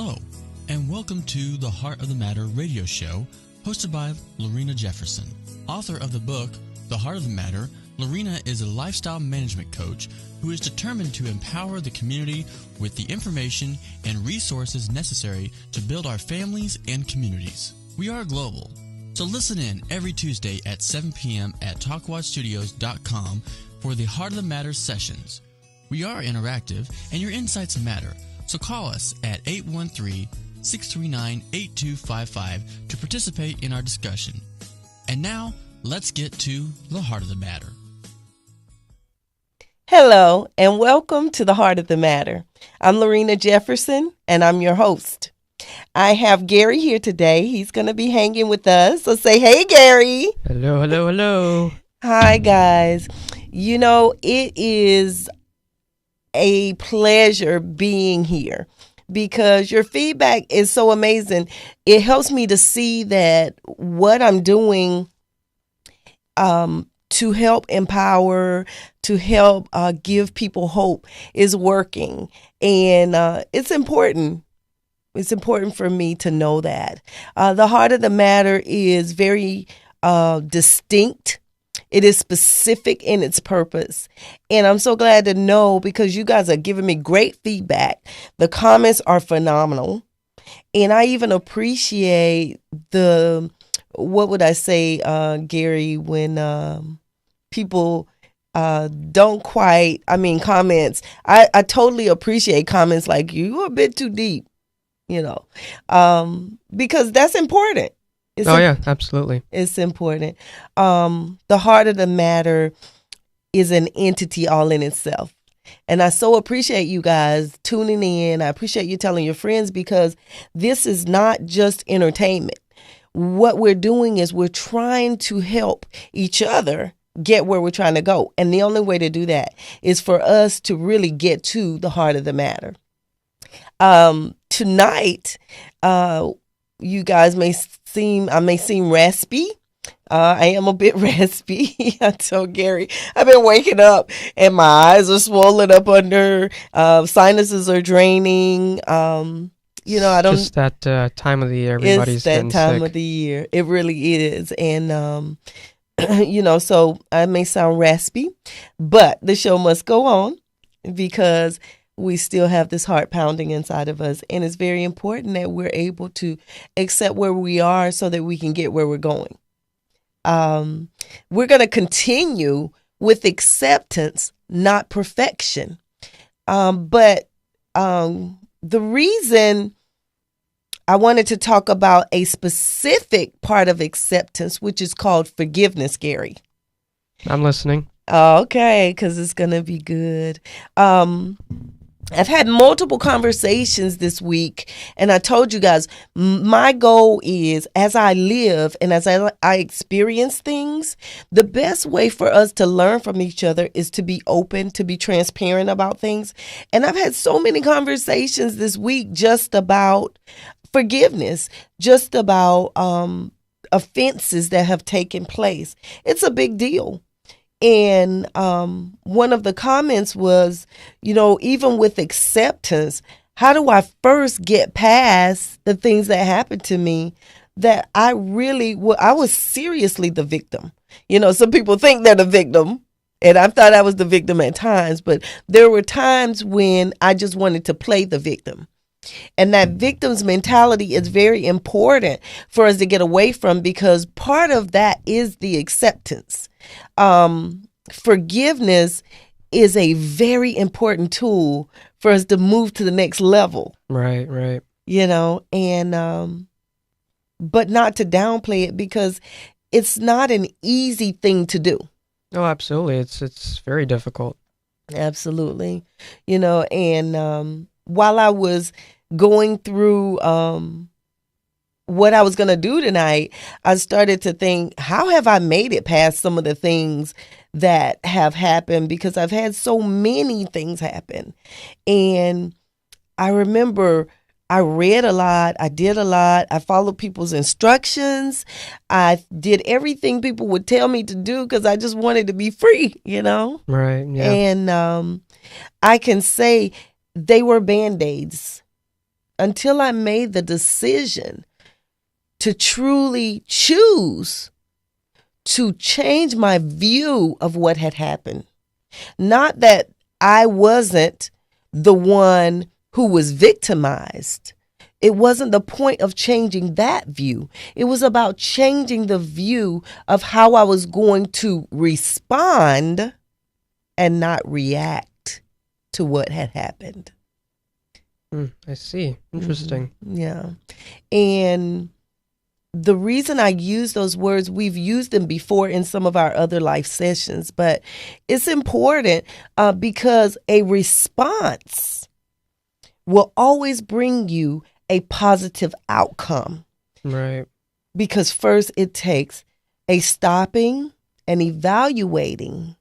Hello, and welcome to the Heart of the Matter radio show, hosted by Lorena Jefferson. Author of the book, The Heart of the Matter, Lorena is a lifestyle management coach who is determined to empower the community with the information and resources necessary to build our families and communities. We are global, so listen in every Tuesday at 7 p.m. at talkwatchstudios.com for the Heart of the Matter sessions. We are interactive, and your insights matter, so call us at 813-639-8255 to participate in our discussion. And now, let's get to the Heart of the Matter. Hello, and welcome to the Heart of the Matter. I'm Lorena Jefferson, and I'm your host. I have Gary here today. He's going to be hanging with us. So say, hey, Gary. Hello, hello, hello. Hi, guys. You know, it is a pleasure being here because your feedback is so amazing. It helps me to see that what I'm doing to help empower, to help give people hope is working. And it's important. It's important for me to know that. The Heart of the Matter is very distinct. It is specific in its purpose. And I'm so glad to know because you guys are giving me great feedback. The comments are phenomenal. And I even appreciate what would I say, Gary, when people don't quite, comments. I totally appreciate comments like you're a bit too deep, because that's important. Yeah, absolutely. It's important. The Heart of the Matter is an entity all in itself. And I so appreciate you guys tuning in. I appreciate you telling your friends because this is not just entertainment. What we're doing is we're trying to help each other get where we're trying to go. And the only way to do that is for us to really get to the heart of the matter. Tonight, you guys may seem raspy. I am a bit raspy. I told Gary, I've been waking up and my eyes are swollen up under, sinuses are draining. I don't. Just that time of the year, everybody's getting sick. It's that time of the year. It really is. And, so I may sound raspy, but the show must go on because we still have this heart pounding inside of us. And it's very important that we're able to accept where we are so that we can get where we're going. We're going to continue with acceptance, not perfection. But the reason I wanted to talk about a specific part of acceptance, which is called forgiveness, Gary. I'm listening. Okay, because it's going to be good. I've had multiple conversations this week, and I told you guys, my goal is as I live and as I experience things, the best way for us to learn from each other is to be open, to be transparent about things. And I've had so many conversations this week just about forgiveness, just about offenses that have taken place. It's a big deal. And one of the comments was, even with acceptance, how do I first get past the things that happened to me that I was seriously the victim. Some people think they're the victim, and I thought I was the victim at times, but there were times when I just wanted to play the victim. And that victim's mentality is very important for us to get away from because part of that is the acceptance. Forgiveness is a very important tool for us to move to the next level. Right. And but not to downplay it because it's not an easy thing to do. Oh, absolutely. It's very difficult. Absolutely. And while I was going through what I was going to do tonight, I started to think, how have I made it past some of the things that have happened? Because I've had so many things happen. And I remember I read a lot. I did a lot. I followed people's instructions. I did everything people would tell me to do because I just wanted to be free, Right, yeah. And I can say they were Band-Aids. until I made the decision to truly choose to change my view of what had happened. Not that I wasn't the one who was victimized. It wasn't the point of changing that view. It was about changing the view of how I was going to respond and not react to what had happened. I see. Interesting. Yeah. And the reason I use those words, we've used them before in some of our other life sessions, but it's important because a response will always bring you a positive outcome. Right. Because first it takes a stopping and evaluating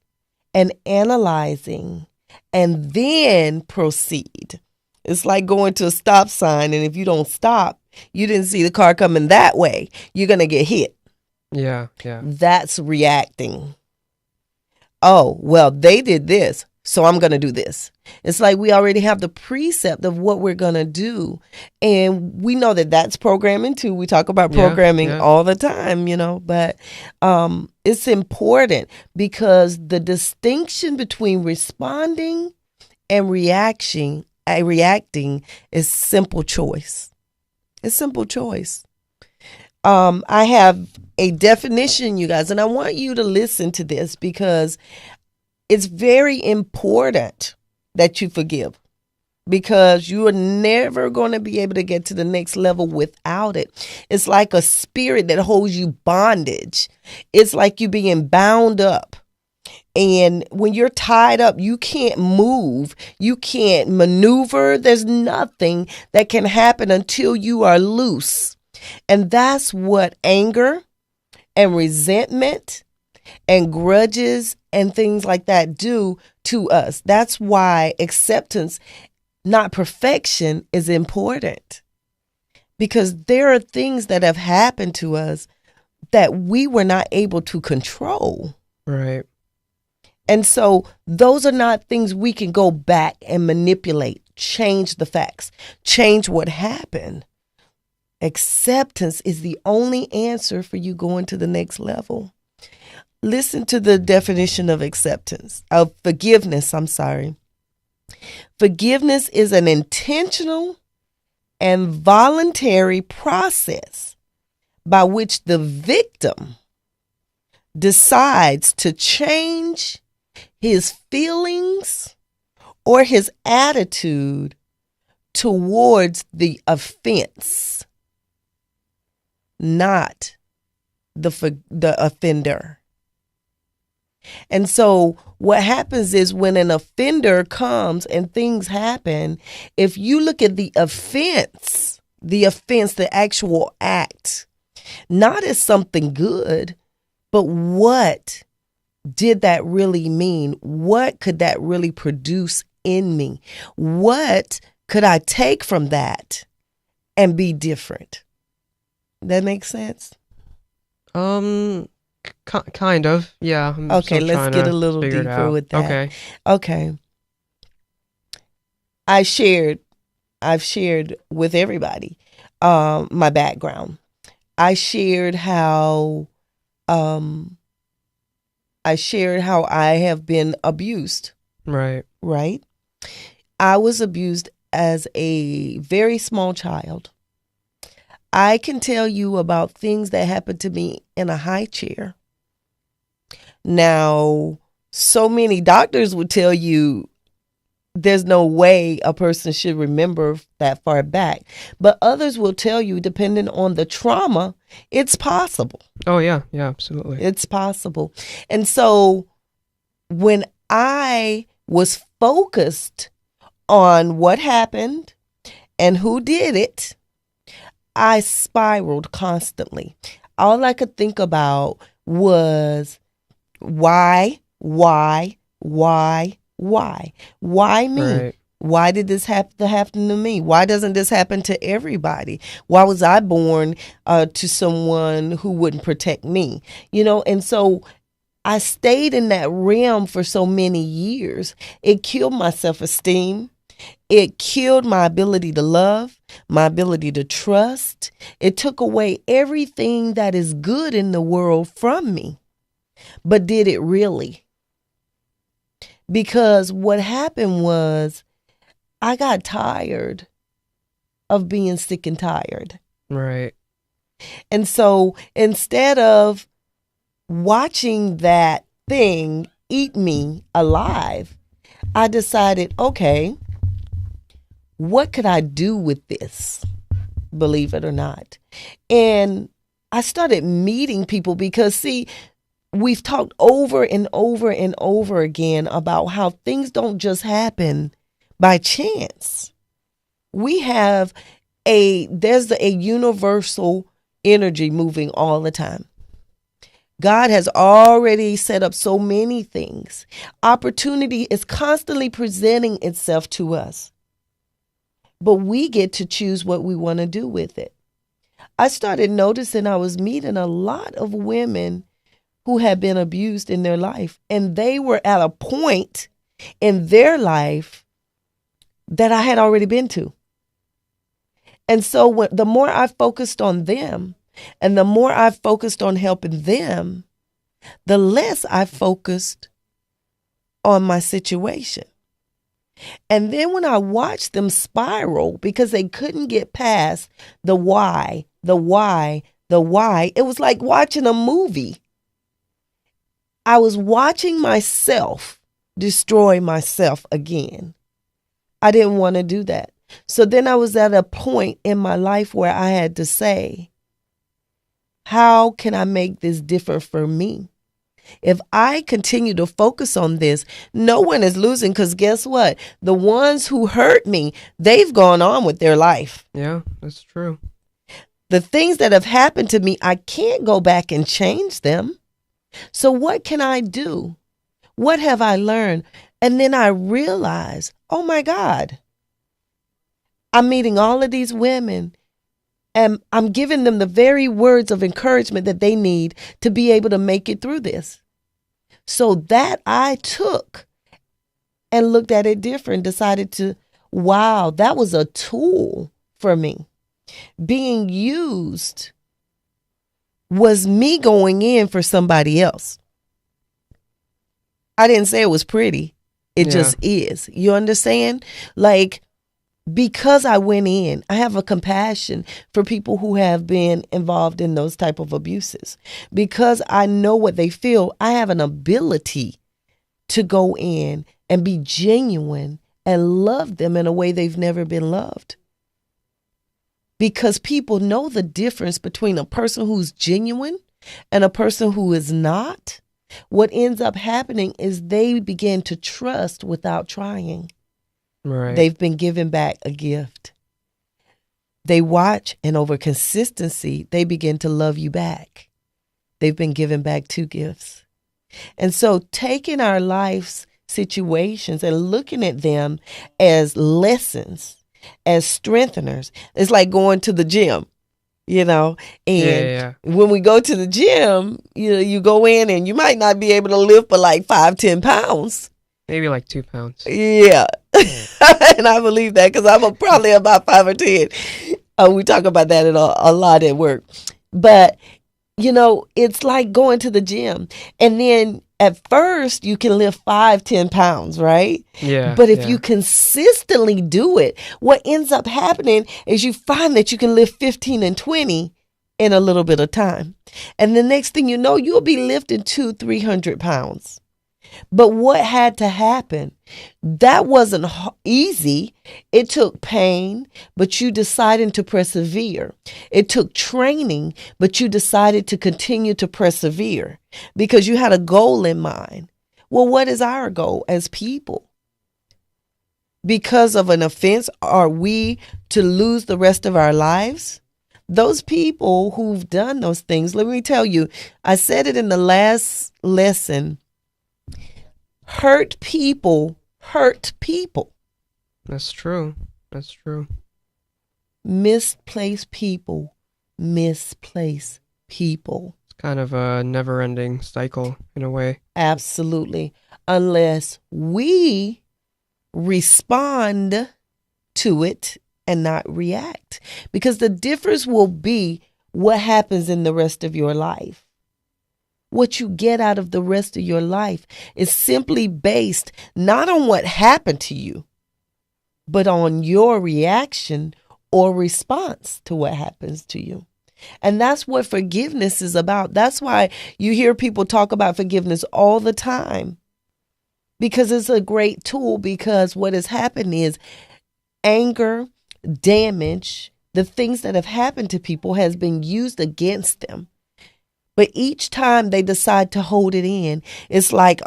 and analyzing and then proceed. It's like going to a stop sign, and if you don't stop, you didn't see the car coming that way, you're going to get hit. Yeah. That's reacting. Oh, well, they did this, so I'm going to do this. It's like we already have the precept of what we're going to do. And we know that that's programming too. We talk about programming all the time, but it's important because the distinction between responding and reacting is simple choice. It's simple choice. I have a definition, you guys, and I want you to listen to this because it's very important that you forgive, because you are never going to be able to get to the next level without it. It's like a spirit that holds you bondage. It's like you being bound up. And when you're tied up, you can't move. You can't maneuver. There's nothing that can happen until you are loose. And that's what anger and resentment and grudges and things like that do to us. That's why acceptance, not perfection, is important. Because there are things that have happened to us that we were not able to control. Right. And so those are not things we can go back and manipulate, change the facts, change what happened. Acceptance is the only answer for you going to the next level. Listen to the definition of forgiveness. Forgiveness is an intentional and voluntary process by which the victim decides to change his feelings or his attitude towards the offense, not the offender. And so what happens is when an offender comes and things happen, if you look at the offense, the actual act, not as something good, but what did that really mean? What could that really produce in me? What could I take from that and be different? That makes sense? Kind of, yeah. Okay, let's get a little deeper with that. Okay. I've shared with everybody my background. I shared how I have been abused. Right. I was abused as a very small child. I can tell you about things that happened to me in a high chair. Now, so many doctors would tell you there's no way a person should remember that far back. But others will tell you, depending on the trauma, it's possible. Oh, yeah. Yeah, absolutely. It's possible. And so when I was focused on what happened and who did it, I spiraled constantly. All I could think about was why me? Right. Why did this have to happen to me? Why doesn't this happen to everybody? Why was I born to someone who wouldn't protect me? And so I stayed in that realm for so many years. It killed my self-esteem. It killed my ability to love, my ability to trust. It took away everything that is good in the world from me. But did it really? Because what happened was I got tired of being sick and tired. Right. And so instead of watching that thing eat me alive, I decided, okay, what could I do with this? Believe it or not. And I started meeting people because, see, we've talked over and over and over again about how things don't just happen by chance. We have there's a universal energy moving all the time. God has already set up so many things. Opportunity is constantly presenting itself to us. But we get to choose what we want to do with it. I started noticing I was meeting a lot of women who had been abused in their life, and they were at a point in their life that I had already been to. And so the more I focused on them and the more I focused on helping them, the less I focused on my situation. And then when I watched them spiral because they couldn't get past the why, it was like watching a movie. I was watching myself destroy myself again. I didn't want to do that. So then I was at a point in my life where I had to say, how can I make this different for me? If I continue to focus on this, no one is losing, because guess what? The ones who hurt me, they've gone on with their life. Yeah, that's true. The things that have happened to me, I can't go back and change them. So what can I do? What have I learned? And then I realized, oh my God, I'm meeting all of these women and I'm giving them the very words of encouragement that they need to be able to make it through this. So that I took and looked at it different, decided to, wow, that was a tool for me. Being used was me going in for somebody else. I didn't say it was pretty. It just is. You understand? Like, because I went in, I have a compassion for people who have been involved in those type of abuses. Because I know what they feel, I have an ability to go in and be genuine and love them in a way they've never been loved. Because people know the difference between a person who's genuine and a person who is not. What ends up happening is they begin to trust without trying. Right. They've been given back a gift. They watch, and over consistency, they begin to love you back. They've been given back 2 gifts. And so taking our life's situations and looking at them as lessons, as strengtheners, it's like going to the gym. And when we go to the gym, you go in and you might not be able to lift but like 5-10 pounds. Maybe like 2 pounds. Yeah. And I believe that because I'm probably about 5 or 10. We talk about that a lot at work. But, it's like going to the gym. And then at first you can lift 5-10 pounds, right? Yeah. But if you consistently do it, what ends up happening is you find that you can lift 15 and 20 in a little bit of time. And the next thing you know, you'll be lifting 200-300 pounds. But what had to happen? That wasn't easy. It took pain, but you decided to persevere. It took training, but you decided to continue to persevere because you had a goal in mind. Well, what is our goal as people? Because of an offense, are we to lose the rest of our lives? Those people who've done those things, let me tell you, I said it in the last lesson. Hurt people hurt people. That's true. That's true. Misplaced people misplace people. It's kind of a never-ending cycle in a way. Absolutely. Unless we respond to it and not react. Because the difference will be what happens in the rest of your life. What you get out of the rest of your life is simply based not on what happened to you, but on your reaction or response to what happens to you. And that's what forgiveness is about. That's why you hear people talk about forgiveness all the time, because it's a great tool. Because what has happened is anger, damage, the things that have happened to people has been used against them. But each time they decide to hold it in, it's like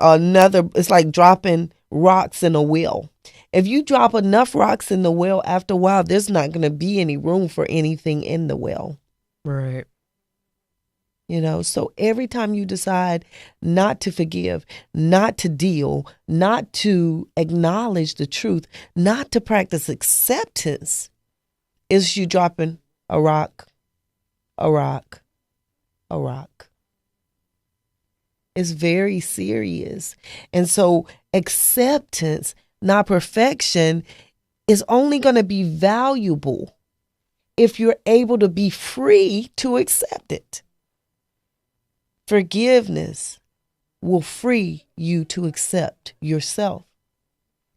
dropping rocks in a well. If you drop enough rocks in the well, after a while, there's not going to be any room for anything in the well. Right. So every time you decide not to forgive, not to deal, not to acknowledge the truth, not to practice acceptance, is you dropping a rock, a rock, a rock. It's very serious. And so acceptance, not perfection, is only going to be valuable if you're able to be free to accept it. Forgiveness will free you to accept yourself,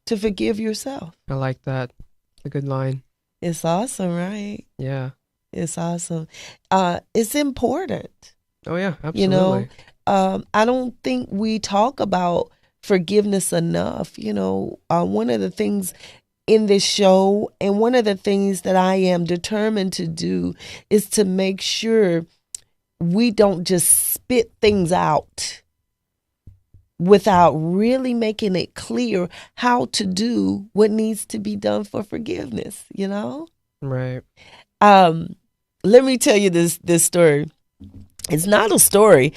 to forgive yourself. I like that. A good line. It's awesome, right? Yeah. It's awesome. It's important. Oh, yeah, absolutely. I don't think we talk about forgiveness enough. One of the things in this show, and one of the things that I am determined to do, is to make sure we don't just spit things out without really making it clear how to do what needs to be done for forgiveness, Right. Let me tell you this story. It's not a story.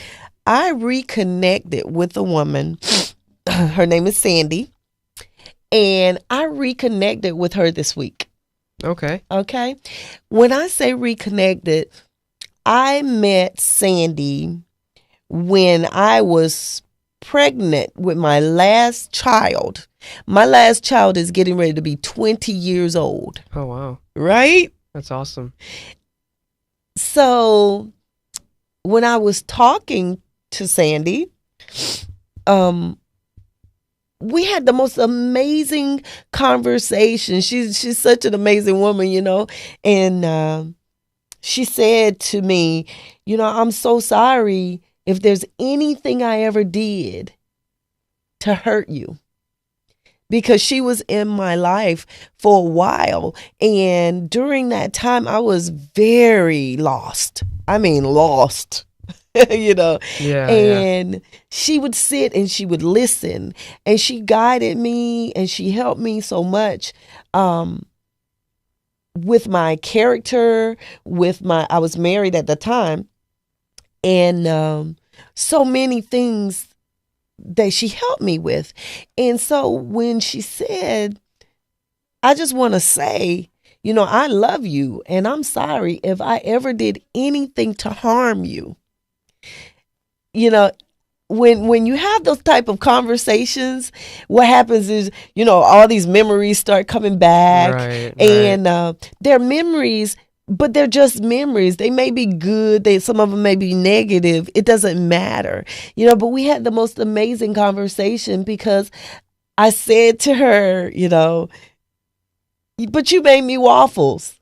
I reconnected with a woman. Her name is Sandy. And I reconnected with her this week. Okay. When I say reconnected, I met Sandy when I was pregnant with my last child. My last child is getting ready to be 20 years old. Oh, wow. Right? That's awesome. So when I was talking to Sandy, we had the most amazing conversation. She's such an amazing woman, and she said to me, I'm so sorry if there's anything I ever did to hurt you. Because she was in my life for a while. And during that time, I was very lost. I mean, lost. Yeah. And she would sit and she would listen, and she guided me and she helped me so much with my character, I was married at the time, and so many things that she helped me with. And so when she said, I just want to say, I love you and I'm sorry if I ever did anything to harm you. When you have those type of conversations, what happens is, all these memories start coming back. Right. And they're memories, but they're just memories. They may be good. Some of them may be negative. It doesn't matter. But we had the most amazing conversation because I said to her, but you made me waffles.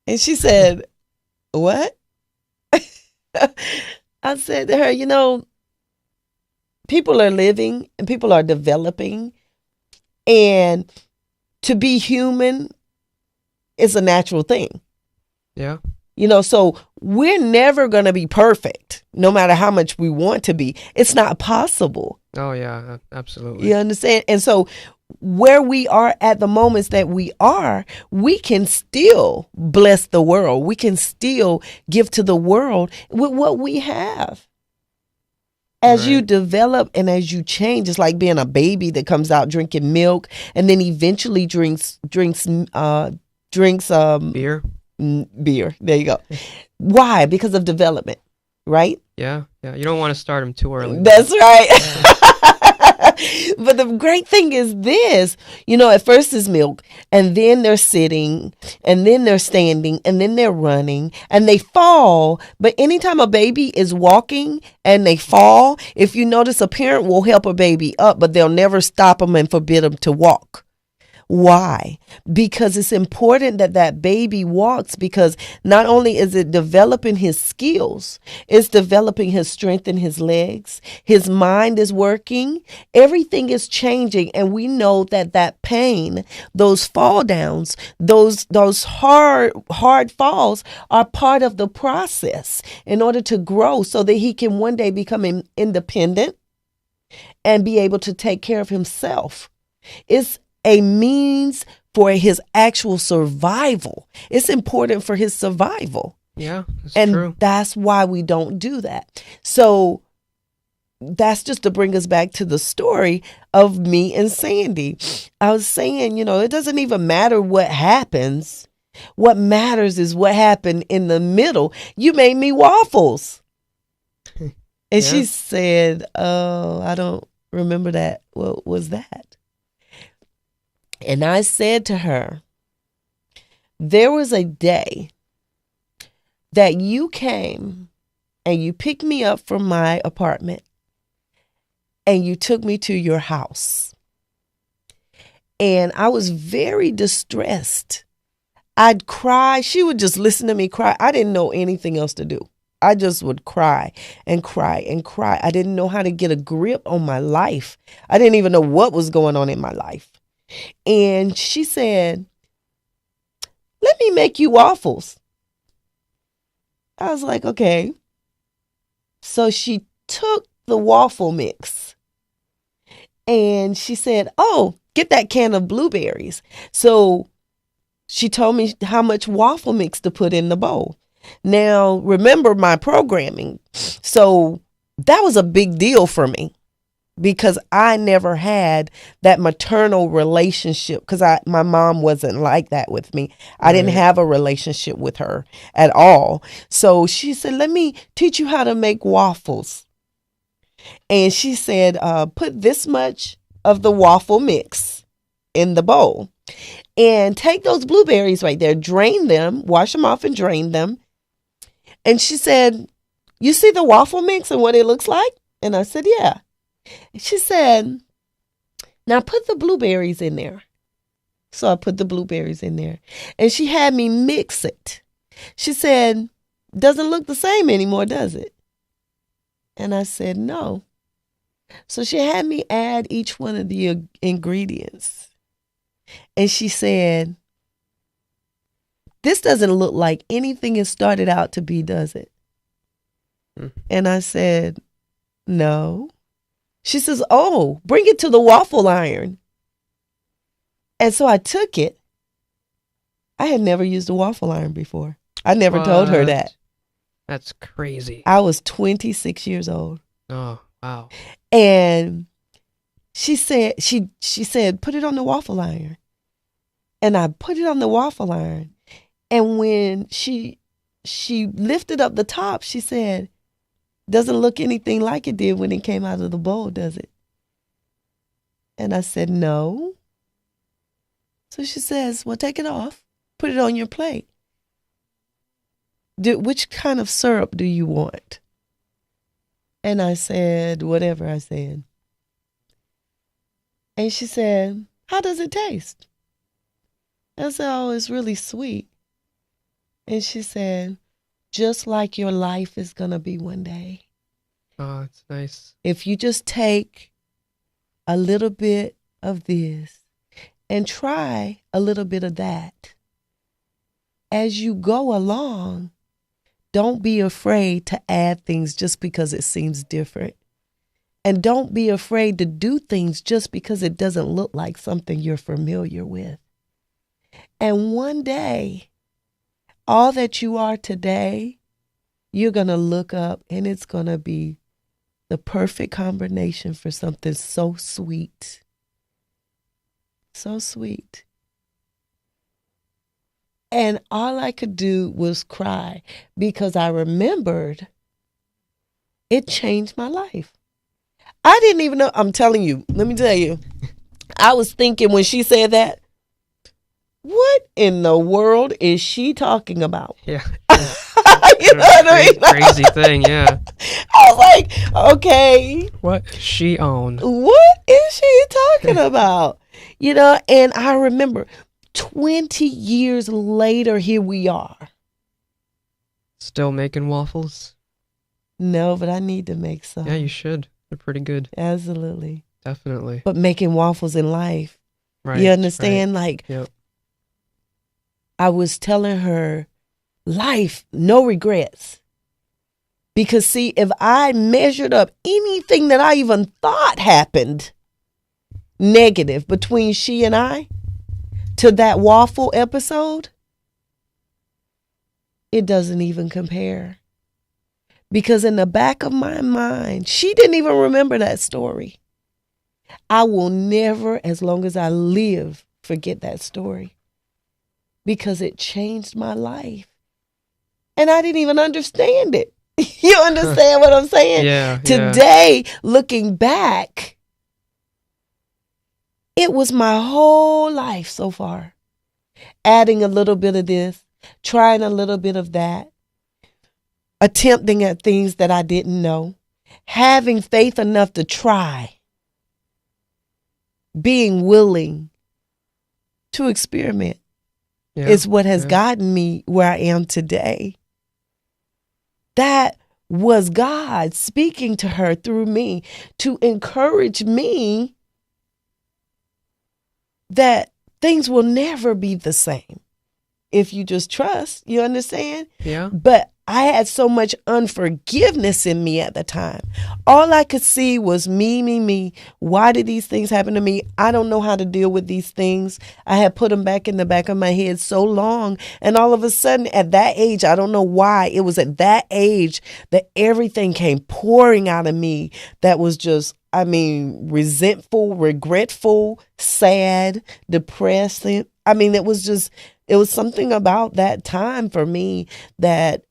And she said, what? I said to her, people are living and people are developing, and to be human is a natural thing. Yeah. So we're never going to be perfect, no matter how much we want to be. It's not possible. Oh, yeah, absolutely. You understand? And so where we are at the moments that we can still bless the world. We can still give to the world with what we have. As you develop and as you change, it's like being a baby that comes out drinking milk and then eventually drinks beer. Beer. There you go. Why? Because of development, right? Yeah. You don't want to start them too early. That's right. But the great thing is this, at first is milk, and then they're sitting, and then they're standing, and then they're running, and they fall. But anytime a baby is walking and they fall, if you notice, a parent will help a baby up, but they'll never stop them and forbid them to walk. Why? Because it's important that that baby walks, because not only is it developing his skills, it's developing his strength in his legs. His mind is working. Everything is changing. And we know that pain, those fall downs, those hard falls are part of the process in order to grow so that he can one day become independent and be able to take care of himself. It's a means for his actual survival. It's important for his survival. Yeah, that's and true. That's why we don't do that. So that's just to bring us back to the story of me and Sandy. I was saying, it doesn't even matter what happens. What matters is what happened in the middle. You made me waffles. And she said, "Oh, I don't remember that. What was that?" And I said to her, there was a day that you came and you picked me up from my apartment and you took me to your house. And I was very distressed. I'd cry. She would just listen to me cry. I didn't know anything else to do. I just would cry and cry and cry. I didn't know how to get a grip on my life. I didn't even know what was going on in my life. And she said, "Let me make you waffles." I was like, okay. So she took the waffle mix and she said, "Oh, get that can of blueberries." So she told me how much waffle mix to put in the bowl. Now, remember my programming. So that was a big deal for me, because I never had that maternal relationship, because my mom wasn't like that with me. I didn't have a relationship with her at all. So she said, "Let me teach you how to make waffles." And she said, put this much of the waffle mix in the bowl and take those blueberries right there, drain them, wash them off and drain them. And she said, "You see the waffle mix and what it looks like?" And I said, "Yeah." She said, "Now put the blueberries in there." So I put the blueberries in there and she had me mix it. She said, "Doesn't look the same anymore, does it?" And I said, "No." So she had me add each one of the ingredients. And she said, "This doesn't look like anything it started out to be, does it?" And I said, "No." She says, "Oh, bring it to the waffle iron." And so I took it. I had never used a waffle iron before. I never told her that. That's crazy. I was 26 years old. Oh, wow. And she said, she said, "Put it on the waffle iron." And I put it on the waffle iron. And when she lifted up the top, she said, "Doesn't look anything like it did when it came out of the bowl, does it?" And I said, "No." So she says, "Well, take it off. Put it on your plate. Which kind of syrup do you want?" And I said, whatever I said. And she said, "How does it taste?" I said, "Oh, it's really sweet." And she said, "Just like your life is going to be one day. Oh, that's nice. If you just take a little bit of this and try a little bit of that, as you go along, don't be afraid to add things just because it seems different. And don't be afraid to do things just because it doesn't look like something you're familiar with. And one day, all that you are today, you're going to look up and it's going to be the perfect combination for something so sweet. So sweet." And all I could do was cry, because I remembered it changed my life. I didn't even know. I'm telling you. Let me tell you. I was thinking when she said that, what in the world is she talking about? Yeah. You know what I mean? Crazy thing, yeah. I was like, okay. What she owned. What is she talking about? You know, and I remember 20 years later, here we are. Still making waffles? No, but I need to make some. Yeah, you should. They're pretty good. Absolutely. Definitely. But making waffles in life. Right. You understand? Right. Like, yep. I was telling her, life, no regrets. Because see, if I measured up anything that I even thought happened negative between she and I to that waffle episode, it doesn't even compare. Because in the back of my mind, she didn't even remember that story. I will never, as long as I live, forget that story. Because it changed my life. And I didn't even understand it. You understand what I'm saying? Yeah. Today, looking back, it was my whole life so far. Adding a little bit of this, trying a little bit of that, attempting at things that I didn't know, having faith enough to try, being willing to experiment. Yeah. Is what has gotten me where I am today. That was God speaking to her through me to encourage me that things will never be the same if you just trust. You understand? Yeah. But I had so much unforgiveness in me at the time. All I could see was me. Why did these things happen to me? I don't know how to deal with these things. I had put them back in the back of my head so long. And all of a sudden at that age, I don't know why, it was at that age that everything came pouring out of me that was just, resentful, regretful, sad, depressed. It was something about that time for me that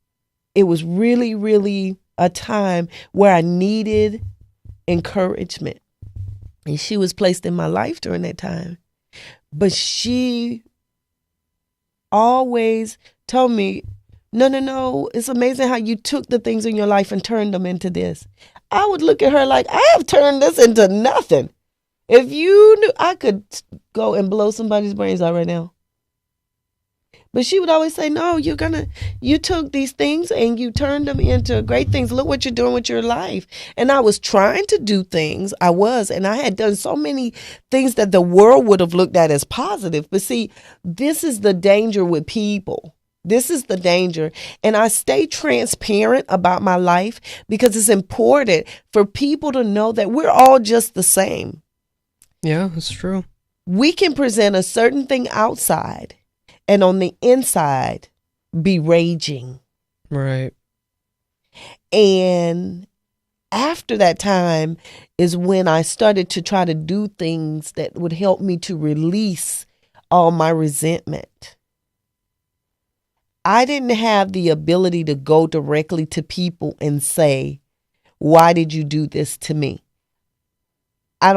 it was really, really a time where I needed encouragement. And she was placed in my life during that time. But she always told me, no, it's amazing how you took the things in your life and turned them into this. I would look at her like, I have turned this into nothing. If you knew, I could go and blow somebody's brains out right now. But she would always say, no, you took these things and you turned them into great things. Look what you're doing with your life. And I was trying to do things. And I had done so many things that the world would have looked at as positive. But see, this is the danger with people. This is the danger. And I stay transparent about my life because it's important for people to know that we're all just the same. Yeah, that's true. We can present a certain thing outside and on the inside be raging. Right. And after that time is when I started to try to do things that would help me to release all my resentment. I didn't have the ability to go directly to people and say, why did you do this to me? I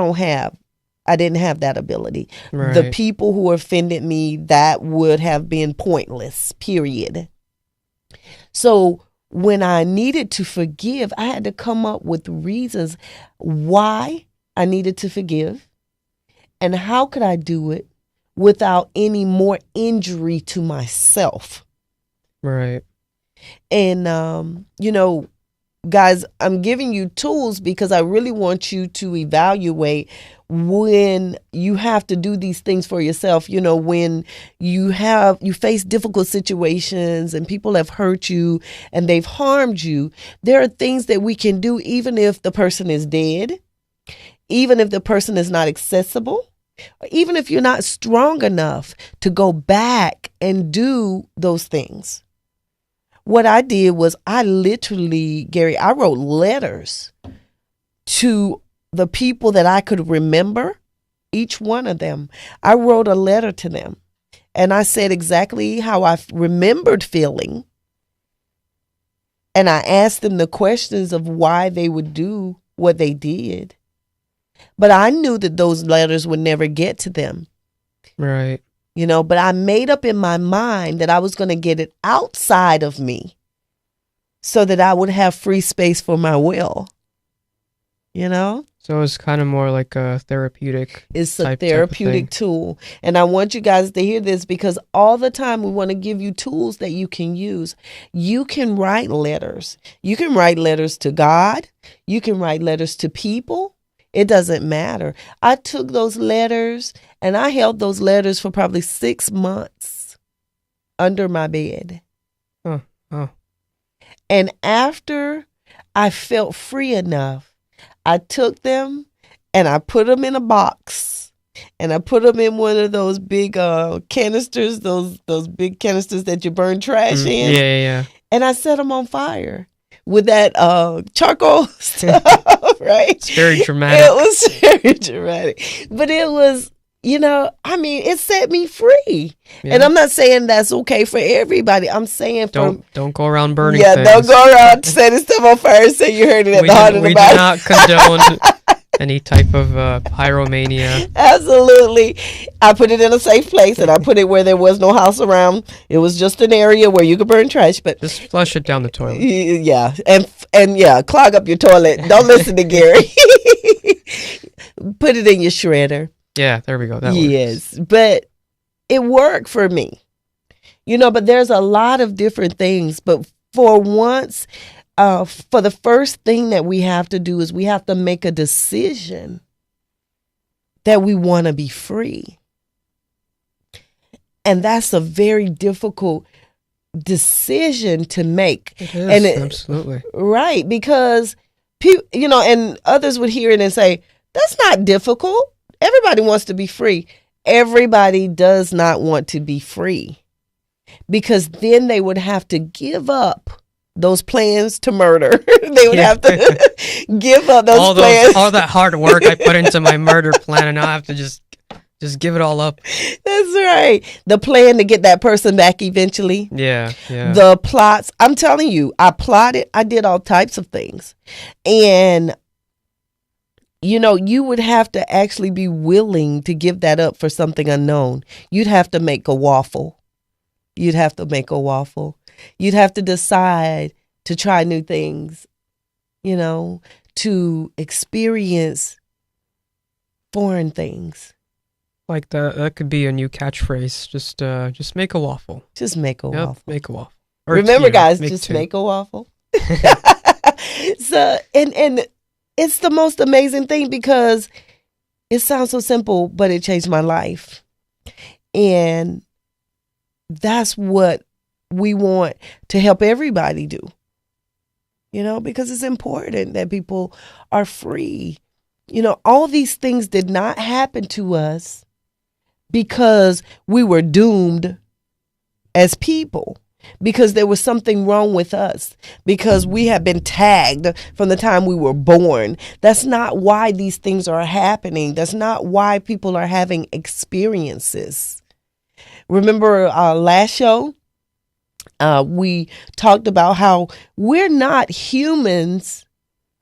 didn't have that ability. Right. The people who offended me, that would have been pointless, period. So when I needed to forgive, I had to come up with reasons why I needed to forgive and how could I do it without any more injury to myself. Right. And, guys, I'm giving you tools because I really want you to evaluate when you have to do these things for yourself. You know, when you face difficult situations and people have hurt you and they've harmed you, there are things that we can do even if the person is dead, even if the person is not accessible, even if you're not strong enough to go back and do those things. What I did was I wrote letters to the people that I could remember, each one of them. I wrote a letter to them and I said exactly how I remembered feeling. And I asked them the questions of why they would do what they did. But I knew that those letters would never get to them. Right. You know, but I made up in my mind that I was going to get it outside of me so that I would have free space for my will. You know? So it's kind of more like a therapeutic. It's a therapeutic tool. And I want you guys to hear this, because all the time we want to give you tools that you can use. You can write letters. You can write letters to God. You can write letters to people. It doesn't matter. I took those letters and I held those letters for probably 6 months under my bed. Oh. And after I felt free enough, I took them and I put them in a box, and I put them in one of those big canisters, those big canisters that you burn trash in. Yeah. And I set them on fire with that charcoal stuff, right? It's very dramatic. It was very dramatic. But it was, you know, I mean, it set me free. Yeah. And I'm not saying that's okay for everybody. I'm saying don't go around burning things. Don't go around setting stuff on fire and say you heard it at the Heart of the Matter. We do not condone any type of pyromania. Absolutely. I put it in a safe place, and I put it where there was no house around. It was just an area where you could burn trash. But just flush it down the toilet. Yeah. And yeah, clog up your toilet. Don't listen to Gary. Put it in your shredder. Yeah, there we go. That yes, works. But it worked for me. You know, but there's a lot of different things. But for once, for the first thing that we have to do is we have to make a decision that we want to be free. And that's a very difficult decision to make. It is, absolutely. Right, because people, you know, and others would hear it and say, that's not difficult. Everybody wants to be free. Everybody does not want to be free, because then they would have to give up those plans to murder. They would have to give up those plans. All that hard work I put into my murder plan, and now I have to just give it all up. That's right. The plan to get that person back eventually. Yeah. The plots. I'm telling you, I plotted. I did all types of things. And you know, you would have to actually be willing to give that up for something unknown. You'd have to make a waffle. You'd have to decide to try new things, you know, to experience foreign things. Like that could be a new catchphrase. Just make a waffle. Just make a waffle. Make a waffle. Or remember, guys, just make a waffle. So, and it's the most amazing thing, because it sounds so simple, but it changed my life. And that's what we want to help everybody do, you know, because it's important that people are free. You know, all these things did not happen to us because we were doomed as people, because there was something wrong with us, because we have been tagged from the time we were born. That's not why these things are happening. That's not why people are having experiences. Remember last show, we talked about how we're not humans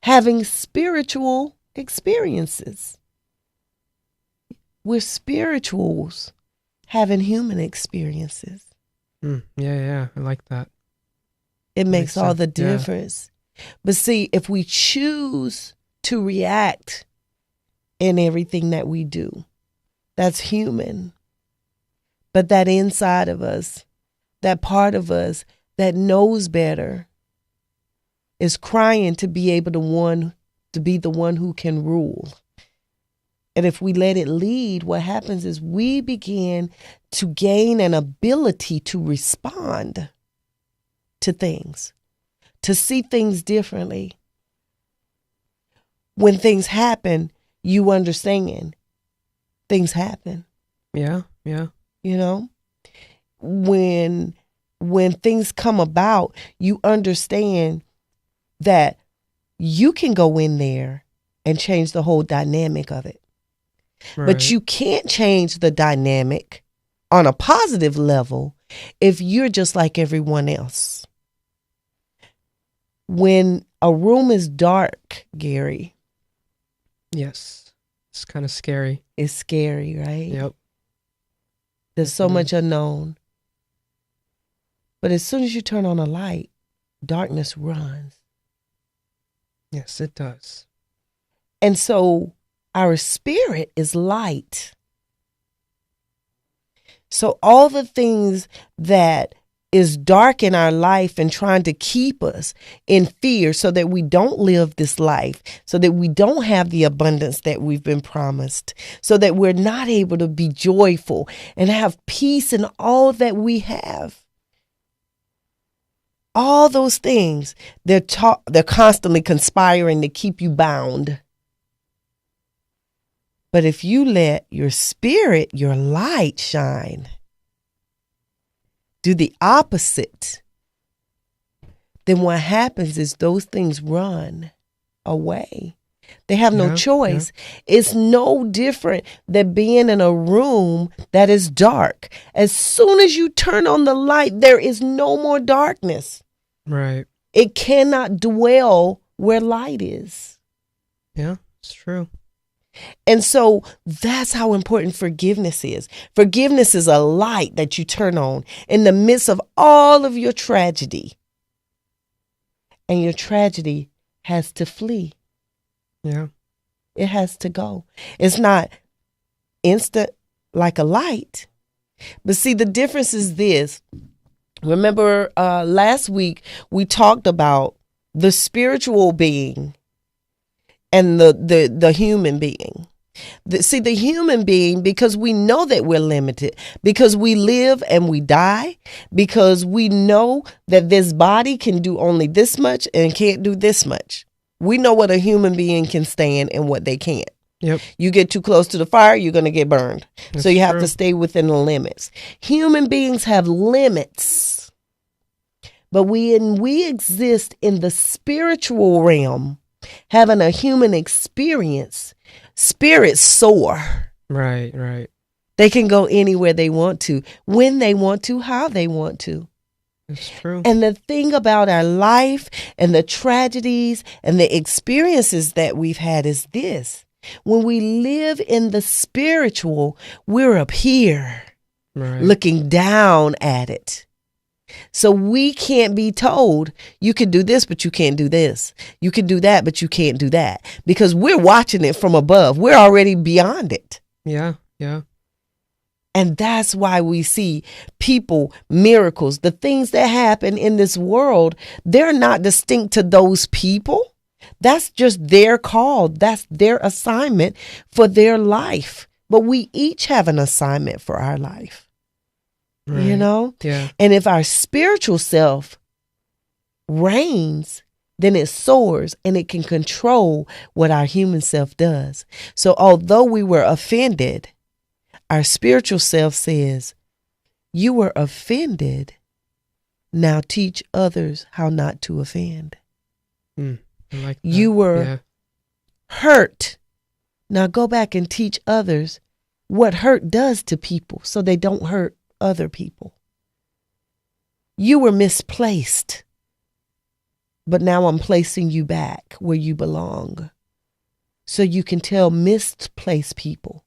having spiritual experiences. We're spirituals having human experiences. Yeah, I like that. It makes all the difference. Yeah. But see, if we choose to react in everything that we do, that's human. But that inside of us, that part of us that knows better, is crying to be able to be the one who can rule. And if we let it lead, what happens is we begin to gain an ability to respond to things, to see things differently. When things happen, you understand things happen. Yeah. You know, when things come about, you understand that you can go in there and change the whole dynamic of it. Right. But you can't change the dynamic on a positive level if you're just like everyone else. When a room is dark, Gary. Yes. It's kind of scary. It's scary, right? Yep. There's so much unknown. But as soon as you turn on a light, darkness runs. Yes, it does. And so our spirit is light. So all the things that is dark in our life and trying to keep us in fear so that we don't live this life, so that we don't have the abundance that we've been promised, so that we're not able to be joyful and have peace in all that we have. All those things, they're constantly conspiring to keep you bound. But if you let your spirit, your light shine, do the opposite, then what happens is those things run away. They have no choice. Yeah. It's no different than being in a room that is dark. As soon as you turn on the light, there is no more darkness. Right. It cannot dwell where light is. Yeah, it's true. And so that's how important forgiveness is. Forgiveness is a light that you turn on in the midst of all of your tragedy. And your tragedy has to flee. Yeah. It has to go. It's not instant like a light. But see, the difference is this. Remember last week we talked about the spiritual being and the human being. The human being, because we know that we're limited, because we live and we die, because we know that this body can do only this much and can't do this much. We know what a human being can stand and what they can't. Yep. You get too close to the fire, you're going to get burned. That's so you have true. to stay within the limits. Human beings have limits, but we exist in the spiritual realm, having a human experience. Spirits soar. Right. They can go anywhere they want to, when they want to, how they want to. That's true. And the thing about our life and the tragedies and the experiences that we've had is this. When we live in the spiritual, we're up here, right, looking down at it. So we can't be told, you can do this, but you can't do this. You can do that, but you can't do that. Because we're watching it from above. We're already beyond it. Yeah. And that's why we see people, miracles, the things that happen in this world, they're not distinct to those people. That's just their call. That's their assignment for their life. But we each have an assignment for our life. Right. You know? Yeah. And if our spiritual self reigns, then it soars and it can control what our human self does. So although we were offended, our spiritual self says, you were offended. Now teach others how not to offend. I like that. You were hurt. Now go back and teach others what hurt does to people so they don't hurt other people. You were misplaced, but now I'm placing you back where you belong so you can tell misplaced people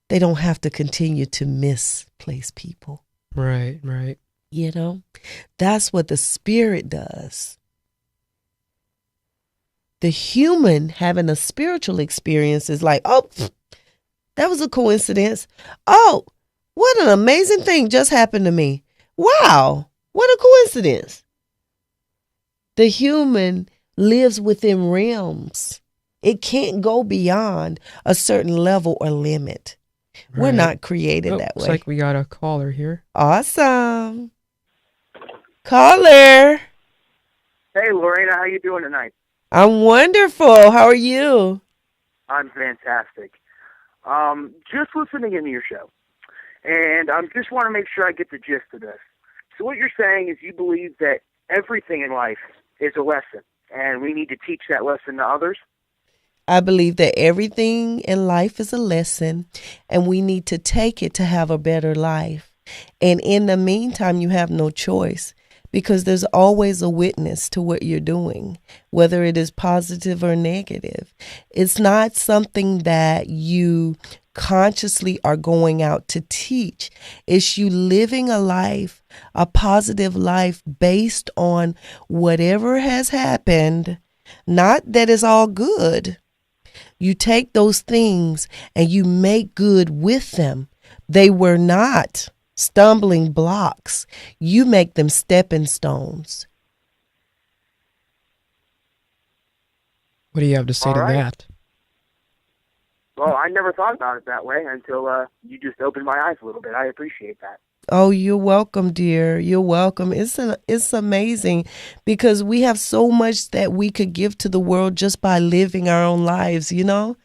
they don't have to continue to misplace people. Right. You know, that's what the spirit does. The human having a spiritual experience is like, oh, that was a coincidence. Oh, what an amazing thing just happened to me. Wow, what a coincidence. The human lives within realms. It can't go beyond a certain level or limit. We're Right. not created that Looks way. like we got a caller here. Awesome. Caller. Hey, Lorena, how you doing tonight? I'm wonderful. How are you? I'm fantastic. Just listening into your show, and I just want to make sure I get the gist of this. So what you're saying is you believe that everything in life is a lesson, and we need to teach that lesson to others? I believe that everything in life is a lesson, and we need to take it to have a better life. And in the meantime, you have no choice because there's always a witness to what you're doing, whether it is positive or negative. It's not something that you consciously are going out to teach. It's you living a life, a positive life based on whatever has happened, not that it's all good. You take those things and you make good with them. They were not stumbling blocks. You make them stepping stones. What do you have to say All to right. that? Well, I never thought about it that way until you just opened my eyes a little bit. I appreciate that. Oh, you're welcome, dear. You're welcome. It's amazing because we have so much that we could give to the world just by living our own lives, you know,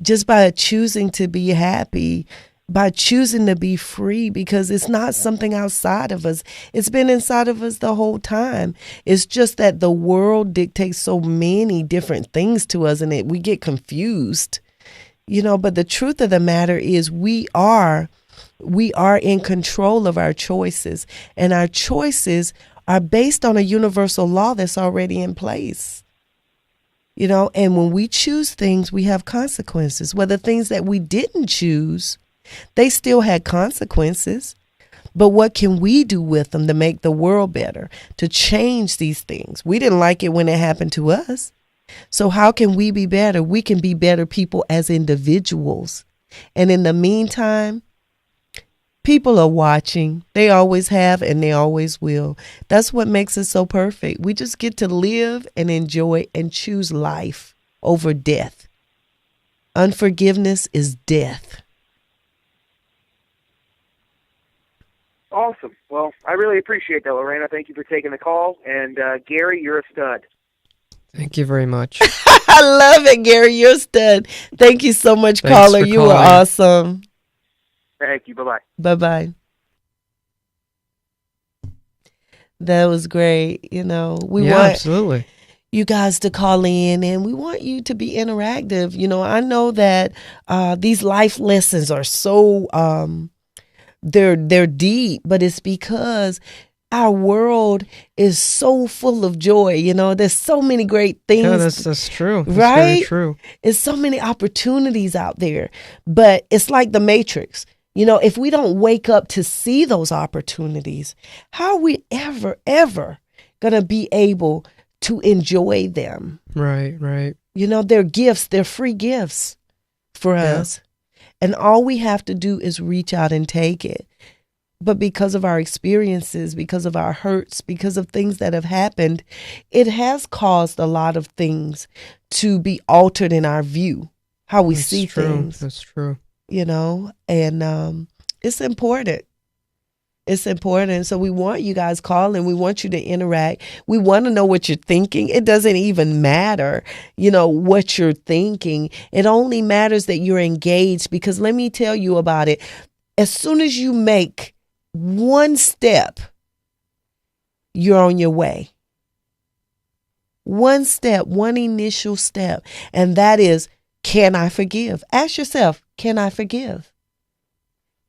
just by choosing to be happy, by choosing to be free, because it's not something outside of us. It's been inside of us the whole time. It's just that the world dictates so many different things to us and we get confused, you know, but the truth of the matter is we are in control of our choices, and our choices are based on a universal law that's already in place. You know, and when we choose things, we have consequences. Whether things that we didn't choose, they still had consequences. But what can we do with them to make the world better, to change these things? We didn't like it when it happened to us. So how can we be better? We can be better people as individuals. And in the meantime, people are watching. They always have and they always will. That's what makes it so perfect. We just get to live and enjoy and choose life over death. Unforgiveness is death. Awesome. Well, I really appreciate that, Lorena. Thank you for taking the call. And Gary, you're a stud. Thank you very much. I love it, Gary. You're a stud. Thank you so much, Thanks caller. for You were calling. awesome. Thank you. Bye-bye. Bye-bye. That was great. You know, we Yeah, want absolutely. you guys to call in and we want you to be interactive. You know, I know that these life lessons are so they're deep, but it's because our world is so full of joy. You know, there's so many great things. Yeah, that's true. That's Right? very true. There's so many opportunities out there, but it's like the Matrix. You know, if we don't wake up to see those opportunities, how are we ever going to be able to enjoy them? Right, right. You know, they're gifts, they're free gifts for us. And all we have to do is reach out and take it. But because of our experiences, because of our hurts, because of things that have happened, it has caused a lot of things to be altered in our view, how we see That's true. things. That's true. You know, and it's important. It's important. So we want you guys calling. We want you to interact. We want to know what you're thinking. It doesn't even matter, you know, what you're thinking. It only matters that you're engaged, because let me tell you about it. As soon as you make one step, you're on your way. One step, one initial step. And that is, can I forgive? Ask yourself, can I forgive?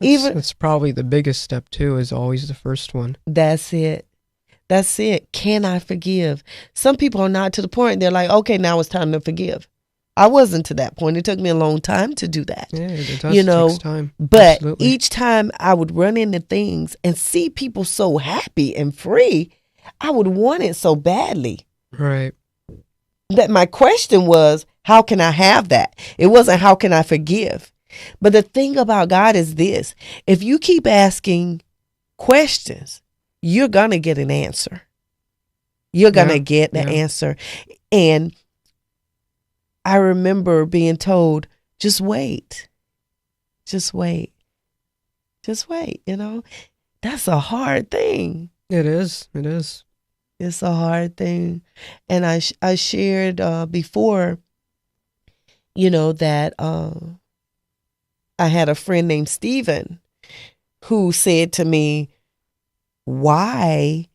It's probably the biggest step too, is always the first one. That's it. That's it. Can I forgive? Some people are not to the point. They're like, okay, now it's time to forgive. I wasn't to that point. It took me a long time to do that. Yeah, it does. You know, takes time. But Absolutely. each time I would run into things and see people so happy and free, I would want it so badly Right. that my question was, how can I have that? It wasn't, how can I forgive? But the thing about God is this: if you keep asking questions, you're going to get an answer. You're going to get the answer. And I remember being told, just wait. Just wait. Just wait. You know, that's a hard thing. It is. It is. It's a hard thing. And I shared before, you know, that I had a friend named Steven who said to me, why?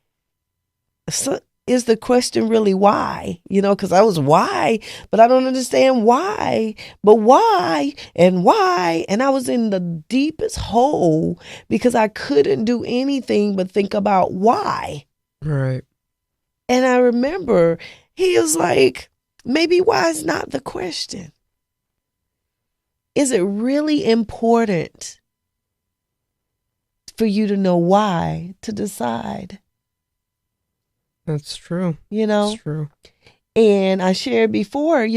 So, is the question really why? You know, because I was why, but I don't understand why. But why and why? And I was in the deepest hole because I couldn't do anything but think about why. Right. And I remember he was like, maybe why is not the question. Is it really important for you to know why to decide? That's true. You know? That's true. And I shared before,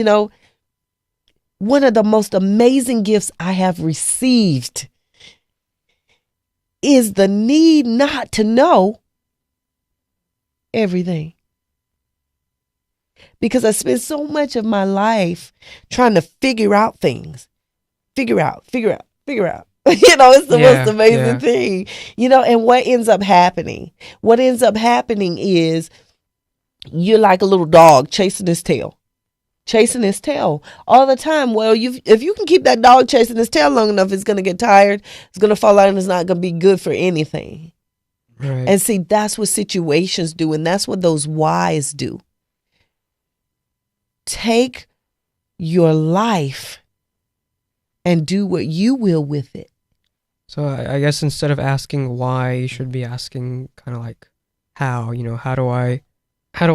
one of the most amazing gifts I have received is the need not to know everything. Because I spent so much of my life trying to figure out things. Figure out. It's the most amazing thing. And what ends up happening? What ends up happening is you're like a little dog chasing his tail all the time. Well, if you can keep that dog chasing his tail long enough, it's going to get tired. It's going to fall out and it's not going to be good for anything. Right. And see, that's what situations do. And that's what those whys do. Take your life and do what you will with it. So I guess instead of asking why, you should be asking kind of like how, how do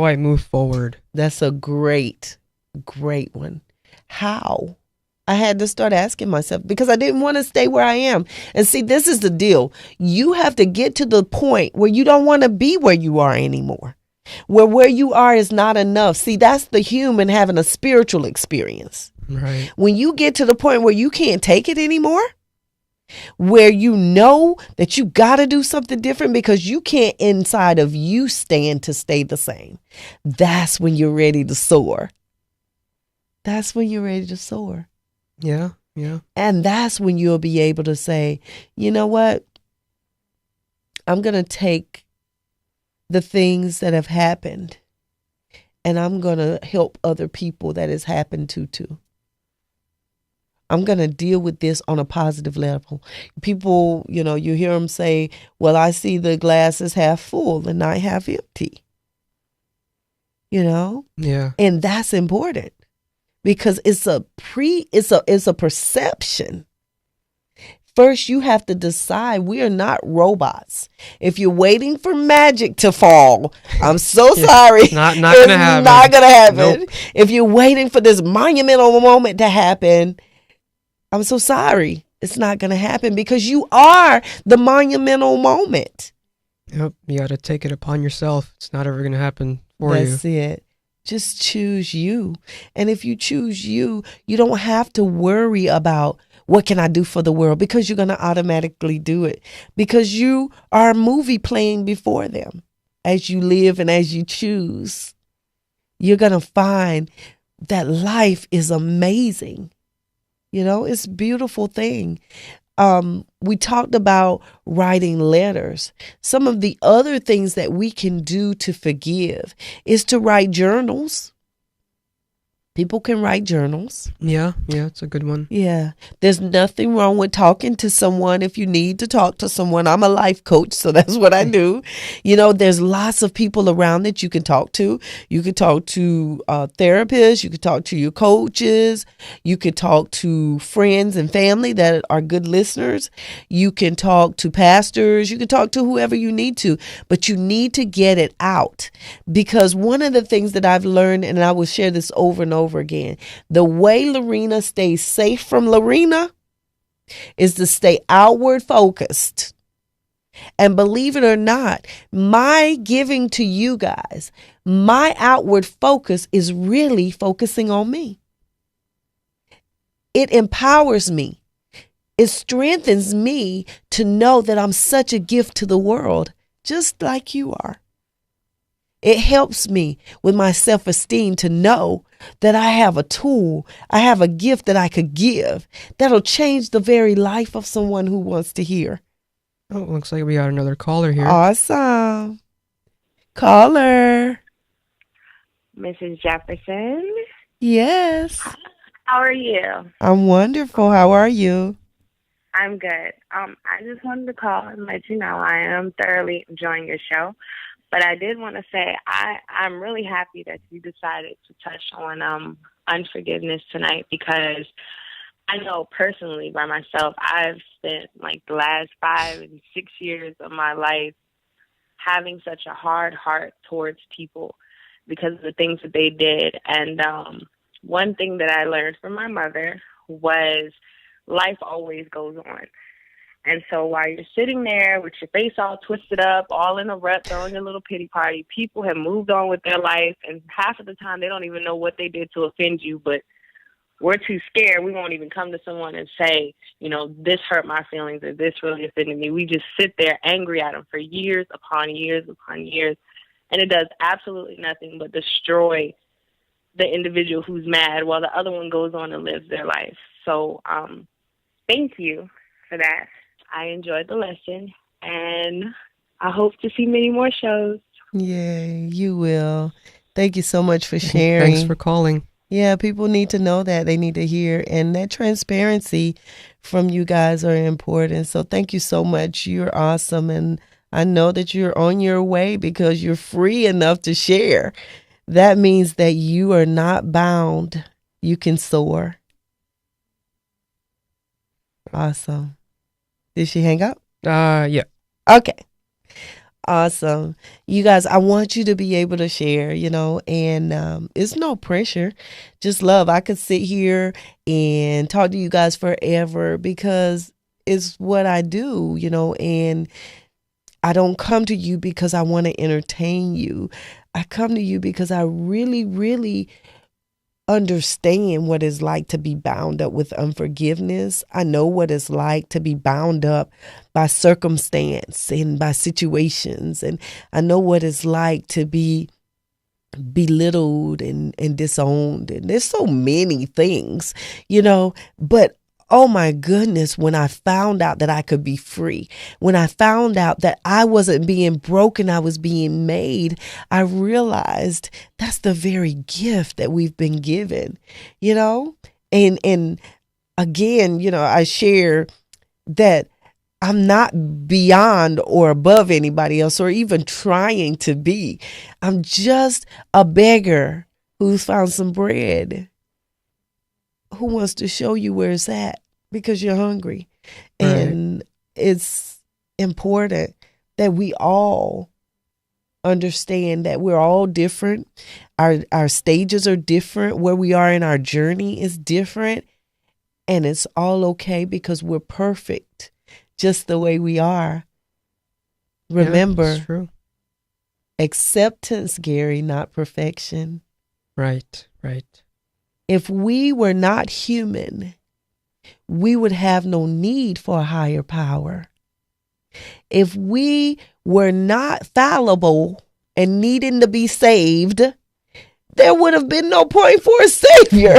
I move forward? That's a great one. How? I had to start asking myself because I didn't want to stay where I am. And see, this is the deal. You have to get to the point where you don't want to be where you are anymore. Where you are is not enough. See, that's the human having a spiritual experience. Right. When you get to the point where you can't take it anymore, where you know that you got to do something different because you can't inside of you stand to stay the same. That's when you're ready to soar. Yeah. And that's when you'll be able to say, you know what? I'm going to take the things that have happened and I'm going to help other people that has happened to too. I'm going to deal with this on a positive level. People, you hear them say, well, I see the glass is half full and not half empty. Yeah. And that's important because it's a perception. First, you have to decide we are not robots. If you're waiting for magic to fall, I'm so sorry. Not gonna happen. Not gonna happen. Nope. If you're waiting for this monumental moment to happen, I'm so sorry. It's not gonna happen because you are the monumental moment. Yep. You got to take it upon yourself. It's not ever gonna happen for you. That's it. Just choose you. And if you choose you, you don't have to worry about what can I do for the world because you're going to automatically do it because you are a movie playing before them. As you live and as you choose, you're going to find that life is amazing. It's a beautiful thing. We talked about writing letters. Some of the other things that we can do to forgive is to write journals. People can write journals. Yeah, it's a good one. Yeah. There's nothing wrong with talking to someone if you need to talk to someone. I'm a life coach, so that's what I do. There's lots of people around that you can talk to. You could talk to therapists. You could talk to your coaches. You could talk to friends and family that are good listeners. You can talk to pastors. You can talk to whoever you need to, but you need to get it out because one of the things that I've learned, and I will share this over and over again, the way Lorena stays safe from Lorena is to stay outward focused. And believe it or not, my giving to you guys, my outward focus is really focusing on me. It empowers me. It strengthens me to know that I'm such a gift to the world, just like you are. It helps me with my self-esteem to know that I have a tool, I have a gift that I could give that'll change the very life of someone who wants to hear. Oh, looks like we got another caller here. Awesome. Caller. Mrs. Jefferson. Yes. How are you? I'm wonderful. How are you? I'm good. I just wanted to call and let you know I am thoroughly enjoying your show. But I did want to say I'm really happy that you decided to touch on unforgiveness tonight because I know personally by myself, I've spent like the last 5 and 6 years of my life having such a hard heart towards people because of the things that they did. And one thing that I learned from my mother was life always goes on. And so while you're sitting there with your face all twisted up, all in a rut, throwing your little pity party, people have moved on with their life, and half of the time they don't even know what they did to offend you, but we're too scared. We won't even come to someone and say, you know, this hurt my feelings or this really offended me. We just sit there angry at them for years upon years upon years, and it does absolutely nothing but destroy the individual who's mad while the other one goes on and lives their life. So thank you for that. I enjoyed the lesson, and I hope to see many more shows. Yeah, you will. Thank you so much for sharing. Thanks for calling. Yeah, people need to know that. They need to hear. And that transparency from you guys are important. So thank you so much. You're awesome. And I know that you're on your way because you're free enough to share. That means that you are not bound. You can soar. Awesome. Did she hang up? Yeah. Okay. Awesome. You guys, I want you to be able to share, you know, and it's no pressure, just love. I could sit here and talk to you guys forever because it's what I do, you know, and I don't come to you because I want to entertain you. I come to you because I really, really understand what it's like to be bound up with unforgiveness. I know what it's like to be bound up by circumstance and by situations. And I know what it's like to be belittled and disowned. And there's so many things, you know, but oh my goodness, when I found out that I could be free, when I found out that I wasn't being broken, I was being made, I realized that's the very gift that we've been given, you know? And again, you know, I share that I'm not beyond or above anybody else or even trying to be. I'm just a beggar who's found some bread, who wants to show you where it's at because you're hungry. Right. And it's important that we all understand that we're all different. Our stages are different. Where we are in our journey is different. And it's all okay because we're perfect just the way we are. Remember, Yeah, that's true. Acceptance, Gary, not perfection. Right, right. If we were not human, we would have no need for a higher power. If we were not fallible and needing to be saved, there would have been no point for a savior.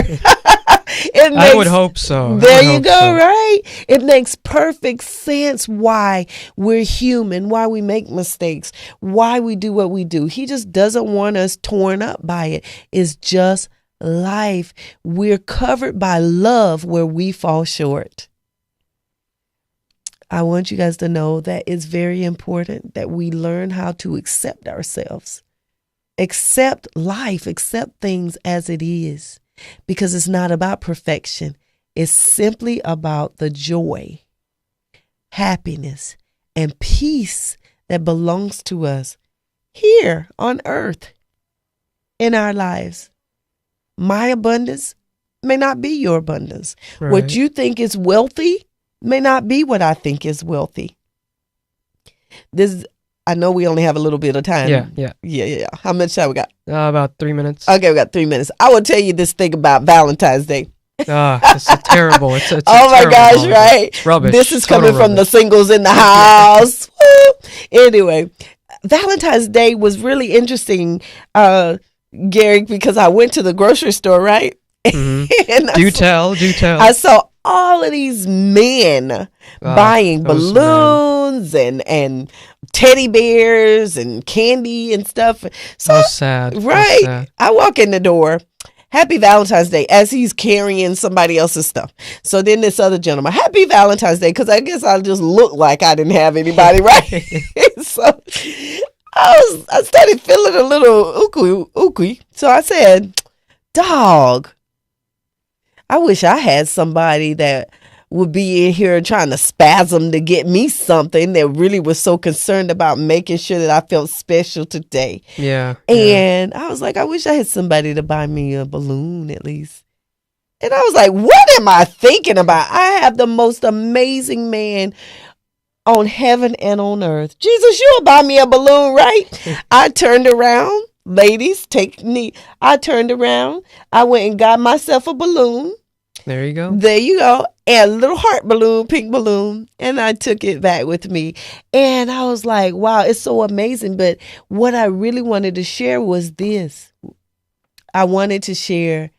I would hope so. There you go, right? It makes perfect sense why we're human, why we make mistakes, why we do what we do. He just doesn't want us torn up by it. It's just life. We're covered by love where we fall short. I want you guys to know that it's very important that we learn how to accept ourselves, accept life, accept things as it is, because it's not about perfection. It's simply about the joy, happiness, and peace that belongs to us here on earth in our lives. My abundance may not be your abundance. Right. What you think is wealthy may not be what I think is wealthy. I know we only have a little bit of time. Yeah. How much time we got? About 3 minutes. Okay, we got 3 minutes. I will tell you this thing about Valentine's Day. It's terrible. It's oh my gosh, holiday. right? It's rubbish. This is Total coming from the rubbish. singles in the house. Woo! Anyway, Valentine's Day was really interesting, Gary, because I went to the grocery store, right? Mhm. And Do tell. I saw all of these men buying those balloons and teddy bears and candy and stuff. So sad. right, So sad. I walk in the door. Happy Valentine's Day, as he's carrying somebody else's stuff. So then this other gentleman, Happy Valentine's Day, because I guess I just looked like I didn't have anybody, right? So I started feeling a little ooky. So I said, dog, I wish I had somebody that would be in here trying to spasm to get me something that really was so concerned about making sure that I felt special today. Yeah. And I was like, I wish I had somebody to buy me a balloon at least. And I was like, what am I thinking about? I have the most amazing man on heaven and on earth. Jesus, you'll buy me a balloon, right? I turned around. Ladies, take me. I turned around. I went and got myself a balloon. There you go. There you go. And a little heart balloon, pink balloon. And I took it back with me. And I was like, wow, it's so amazing. But what I really wanted to share was this. I wanted to share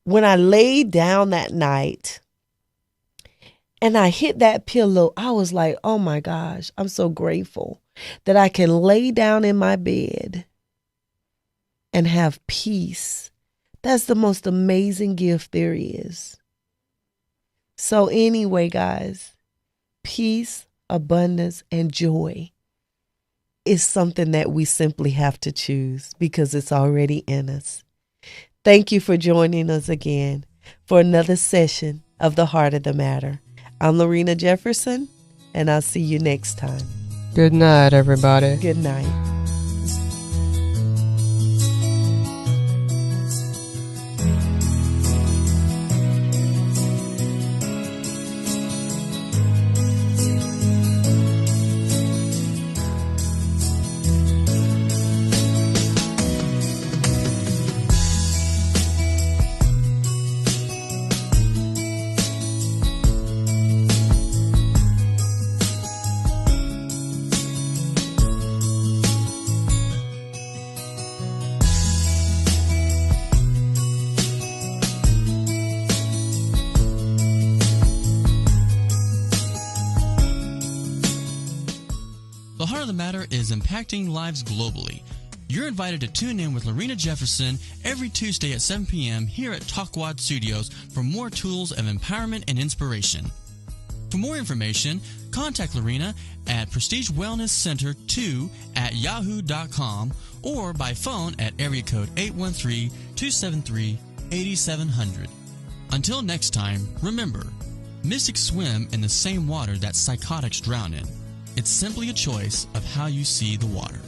when I laid down that night and I hit that pillow, I was like, oh my gosh, I'm so grateful that I can lay down in my bed and have peace. That's the most amazing gift there is. So anyway, guys, peace, abundance, and joy is something that we simply have to choose because it's already in us. Thank you for joining us again for another session of The Heart of the Matter. I'm Lorena Jefferson, and I'll see you next time. Good night, everybody. Good night. The Heart of the Matter is impacting lives globally. You're invited to tune in with Lorena Jefferson every Tuesday at 7 p.m. here at Talkwad Studios for more tools of empowerment and inspiration. For more information, contact Lorena at prestigewellnesscenter2@yahoo.com or by phone at area code 813-273-8700. Until next time, remember, mystics swim in the same water that psychotics drown in. It's simply a choice of how you see the water.